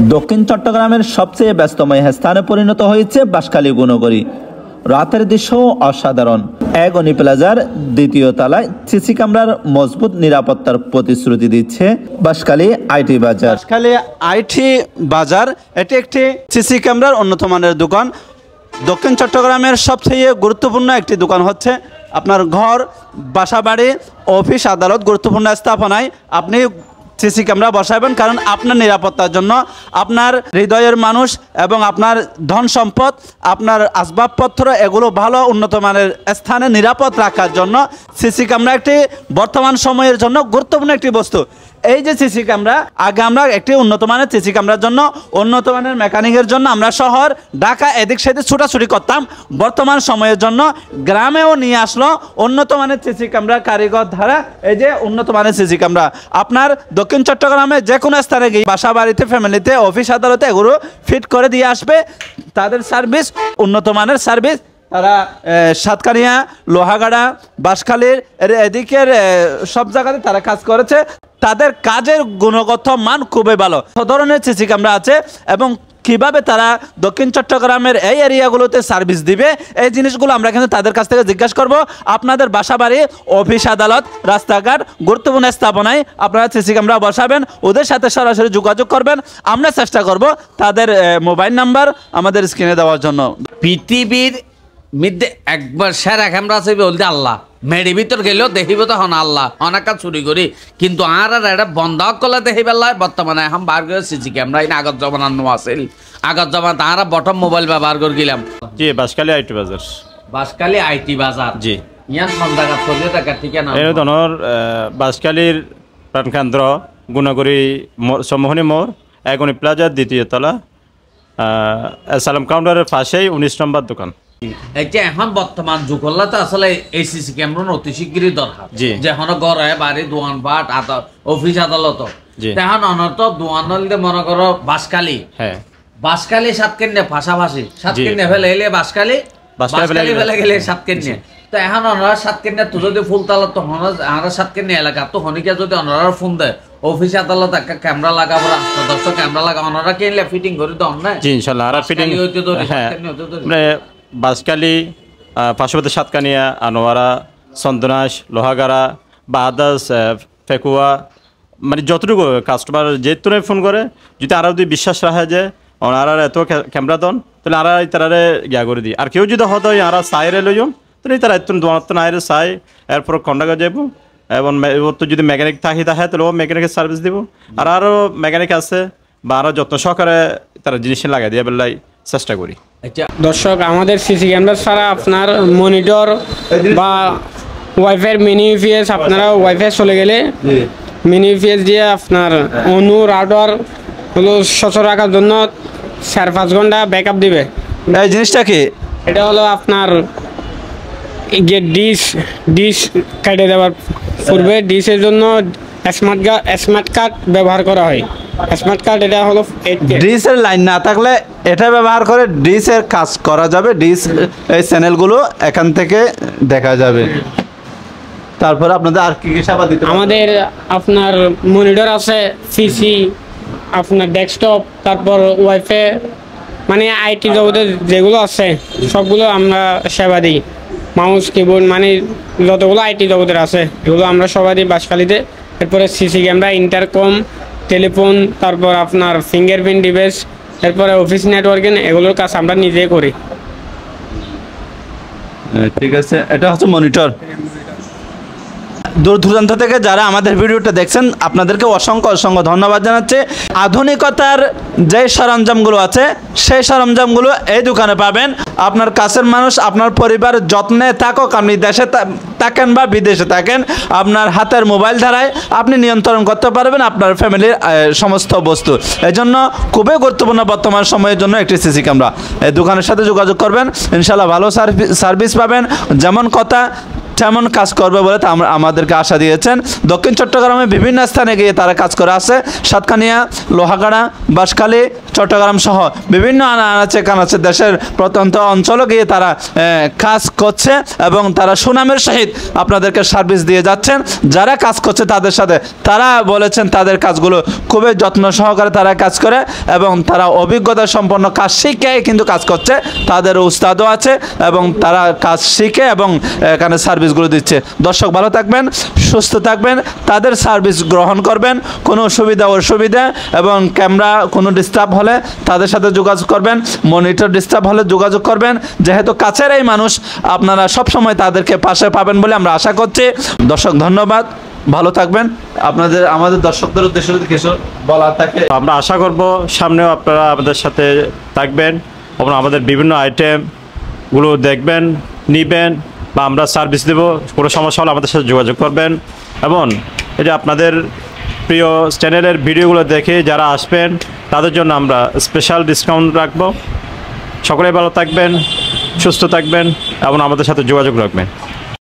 দক্ষিণ চট্টগ্রামের সবচেয়ে ব্যস্তময় স্থানে পরিণত হয়েছে বাঁশখালী গুণগরী। রাতের দৃশ্য অসাধারণ। এগনি প্লাজার দ্বিতীয় তলায় সিসি ক্যামেরার মজবুত নিরাপত্তার প্রতিশ্রুতি দিচ্ছে বাঁশখালী আইটি বাজার। বাঁশখালী আইটি বাজার এটি একটি সিসি ক্যামেরার উন্নত মানের দোকান। দক্ষিণ চট্টগ্রামের সবচেয়ে গুরুত্বপূর্ণ একটি দোকান হচ্ছে আপনার ঘর, বাসাবাড়ি, অফিস, আদালত, গুরুত্বপূর্ণ স্থাপনায় আপনি সিসি ক্যামেরা বসাবেন, কারণ আপনার নিরাপত্তার জন্য, আপনার হৃদয়ের মানুষ এবং আপনার ধন সম্পদ, আপনার আসবাবপত্র এগুলো ভালো উন্নত মানের স্থানে নিরাপদ রাখার জন্য সিসি ক্যামেরা একটি বর্তমান সময়ের জন্য গুরুত্বপূর্ণ একটি বস্তু। এই যে সিসি ক্যামেরা, আগে আমরা একটি উন্নত মানের সিসি ক্যামেরার জন্য উন্নত মানের মেকানিকের জন্য আমরা শহর ঢাকা এদিক সেদিক ছুটাছুটি করতাম। বর্তমান সময়ের জন্য গ্রামেও নিয়ে আসলো উন্নত মানের সিসি ক্যামেরা কারিগর ধারা। এই যে উন্নত মানের সিসি ক্যামেরা আপনার দক্ষিণ চট্টগ্রামে যে কোনো স্থানে গিয়ে বাসা বাড়িতে, ফ্যামিলিতে, অফিস আদালতে এগুলো ফিট করে দিয়ে আসবে। তাদের সার্ভিস উন্নত মানের সার্ভিস। তারা সাতকানিয়া, লোহাগাড়া, বাঁশখালীর এদিকের সব জায়গাতে তারা কাজ করেছে। তাদের কাজের গুণগত মান খুবই ভালো। ধরনের সিসি ক্যামেরা আছে এবং কিভাবে তারা দক্ষিণ চট্টগ্রামের এই এরিয়াগুলোতে সার্ভিস দিবে এই জিনিসগুলো আমরা কিন্তু তাদের কাছ থেকে জিজ্ঞাসা করব। আপনাদের বাসাবাড়ি, অফিস আদালত, রাস্তাঘাট, গুরুত্বপূর্ণ স্থাপনায় আপনারা সিসি ক্যামেরা বসাবেন, ওদের সাথে সরাসরি যোগাযোগ করবেন। আমরা চেষ্টা করব তাদের মোবাইল নাম্বার আমাদের স্ক্রিনে দেওয়ার জন্য। পৃথিবীর মধ্যে একবার সেরা ক্যামেরা আছে বলতে আল্লাহ, মেডি ভিতর গেলেও দেখিব তখন আল্লাহ অনেক কাজ চুরি করি, কিন্তু আর এটা বন্ধ করলে দেখি পেলায় বর্তমানে এখন বার করে সিসি ক্যামেরা আগত জমানার নো আসিল। আগত জমা তারা বটম মোবাইল ব্যবহার করে গেলাম। জি, বাঁশখালী আইটি বাজার। বাঁশখালী আইটি বাজার। জি, ইয়ান সন্ধ্যা চলে টাকা ঠিকানা এই ধরনের বাঁশখালীর প্রাণকেন্দ্র গুণগরী সম্মোহনী মোড়, এগনি প্লাজার দ্বিতীয় তলা, সালাম কাউন্টারের পাশেই 19 নম্বর দোকান। এই যে এখন বর্তমান যুগ হলে তো আসলে এই সিসি ক্যামেরা অতি শীঘ্রই দরকার। যে এখন ঘরে বাড়ি, দোয়ান বাট, অফিস আদালত, এখন অনত দোয়ান হলে মনে করো বাঁশখালী, হ্যাঁ বাঁশখালী সাতকেন্দ্রে পাশাপাশি, সাতকেন্দ্রে ফেলে এলে বাঁশখালী, বাঁশখালী ফেলে গেলে সাতকেন্দ্রে। তো এখন ওনারা সাতকেন্দ্রে তো যদি ফুলতালত তো আমরা সাতকেন্দ্রে এলাকা তো হনিকে যদি ওনারা ফোন দেয় অফিস আদালত একটা ক্যামেরা লাগাবো, রাস্তা 10 ক্যামেরা লাগাবো, ওনারা কিনলে ফিটিং করে দেন না? জি ইনশাআল্লাহ আর ফিটিং হইতে তো বাঁশখালী, পার্শ্ববর্তী সাতকানিয়া, আনোয়ারা, চন্দনাশ, লোহাগাড়া বা আদার্স ফেকুয়া, মানে যতটুকু কাস্টমার যেহেতু ফোন করে যদি আরও যদি বিশ্বাস রাখা যায় ওনারা এত ক্যামেরা দেন তাহলে আর তারা ইয়া করে দিই। আর কেউ যদি হতো আর সাইরে লই যান তাহলে তারা এত দোয়ার তো নাইরে চাই এরপর কন্ডাক্ট যাব এবং তো যদি মেকানিক থাকে তাহলে ও মেকানিকের সার্ভিস দিব। আর আরও মেকানিক আছে বা আরও যত্ন সহকারে তারা জিনিস লাগাই দিয়ে বেলায় চেষ্টা করি। দর্শক, আমাদের সিসি ক্যামেরা ছাড়া আপনার মনিটর বা ওয়াইফাই মিনি ইউপিএস, আপনারা ওয়াইফাই চলে গেলে মিনি ইউপিএস দিয়ে আপনার অনু রাউটার হলো সচল রাখার জন্য 4-5 ঘন্টা ব্যাকআপ দিবে। এই জিনিসটা কি? এটা হলো আপনার ডিশ কেটে দেওয়ার পূর্বে ডিশের জন্য স্মার্ট কার্ড ব্যবহার করা হয়। স্মার্ট কার্ড এটা হলো ডিশের লাইন না থাকলে এটা ব্যবহার করে ডিশের কাজ করা যাবে। ডিশ এই চ্যানেলগুলো এখান থেকে দেখা যাবে। তারপরে আপনাদের আর কি কি সেবা দিতে? আমাদের আপনার মনিটর আছে, পিসি, আপনার ডেস্কটপ, তারপর ওয়াইফাই, মানে আইটি জগতের যেগুলো আছে সবগুলো আমরা সেবা দিই। মাউস, কিবোর্ড, মানে যতগুলো আইটি জগতের আছে এগুলো আমরা সবাই দিই বাঁশখালীতে। এরপরে সিসি ক্যামেরা, ইন্টারকম, টেলিফোন, তারপর আপনার ফিঙ্গারপ্রিন্ট ডিভাইস, এরপরে অফিস নেটওয়ার্কিং, এগুলোর কাজ আমরা নিজেই করি। ঠিক আছে, এটা হচ্ছে মনিটর। দূর দূরান্ত থেকে যারা আমাদের ভিডিওটা দেখছেন আপনাদেরকে অসংখ্য ধন্যবাদ জানাচ্ছি। আধুনিকতার যে সরঞ্জামগুলো আছে সেই সরঞ্জামগুলো এই দোকানে পাবেন। আপনার কাছের মানুষ, আপনার পরিবার যত্নে থাকুক, আপনি দেশে থাকেন বা বিদেশে থাকেন, আপনার হাতের মোবাইল দ্বারাই আপনি নিয়ন্ত্রণ করতে পারবেন আপনার ফ্যামিলির সমস্ত বস্তু। এই জন্য খুবই গুরুত্বপূর্ণ বর্তমান সময়ের জন্য একটি সিসি ক্যামেরা। এই দোকানের সাথে যোগাযোগ করবেন, ইনশাল্লাহ ভালো সার্ভিস পাবেন, যেমন কথা তেমন কাজ করবে বলে আমাদেরকে আশা দিয়েছেন। দক্ষিণ চট্টগ্রামে বিভিন্ন স্থানে গিয়ে তারা কাজ করে আছে। সাতকানিয়া, লোহাগাড়া, বাঁশখালী, চট্টগ্রাম সহ বিভিন্ন আনাচে কানাচে দেশের প্রত্যন্ত অঞ্চলে গিয়ে তারা কাজ করছে এবং তারা সুনামের সহিত আপনাদেরকে সার্ভিস দিয়ে যাচ্ছেন। যারা কাজ করছে তাদের সাথে তারা বলেছেন তাদের কাজগুলো খুবই যত্ন সহকারে তারা কাজ করে এবং তারা অভিজ্ঞতা সম্পন্ন কাজ শিখে কিন্তু কাজ করছে। তাদের উস্তাদও আছে এবং তারা কাজ শিখে এবং এখানে সার্ভিসগুলো দিচ্ছে। দর্শক ভালো থাকবেন, সুস্থ থাকবেন, তাদের সার্ভিস গ্রহণ করবেন। কোনো অসুবিধা এবং ক্যামেরা কোনো ডিস্টার্ব হলে তাদের সাথে যোগাযোগ করবেন, মনিটর ডিস্টার্ব হলে যোগাযোগ করবেন। যেহেতু কাছের এই মানুষ, আপনারা সবসময় তাদেরকে পাশে পাবেন বলে আমরা আশা করছি। দর্শক ধন্যবাদ, ভালো থাকবেন। আমাদের দর্শকদের উদ্দেশ্যে যদি কিছু বলার থাকে, আমরা আশা করব সামনেও আপনারা আমাদের সাথে থাকবেন এবং আমাদের বিভিন্ন আইটেমগুলো দেখবেন, নিবেন বা আমরা সার্ভিস দেব। কোনো সমস্যা হলে আমাদের সাথে যোগাযোগ করবেন এবং এটা আপনাদের প্রিয় চ্যানেলের ভিডিওগুলো দেখে যারা আসবেন তাদের জন্য আমরা স্পেশাল ডিসকাউন্ট রাখবো। সকলে ভালো থাকবেন, সুস্থ থাকবেন এবং আমাদের সাথে যোগাযোগ রাখবেন।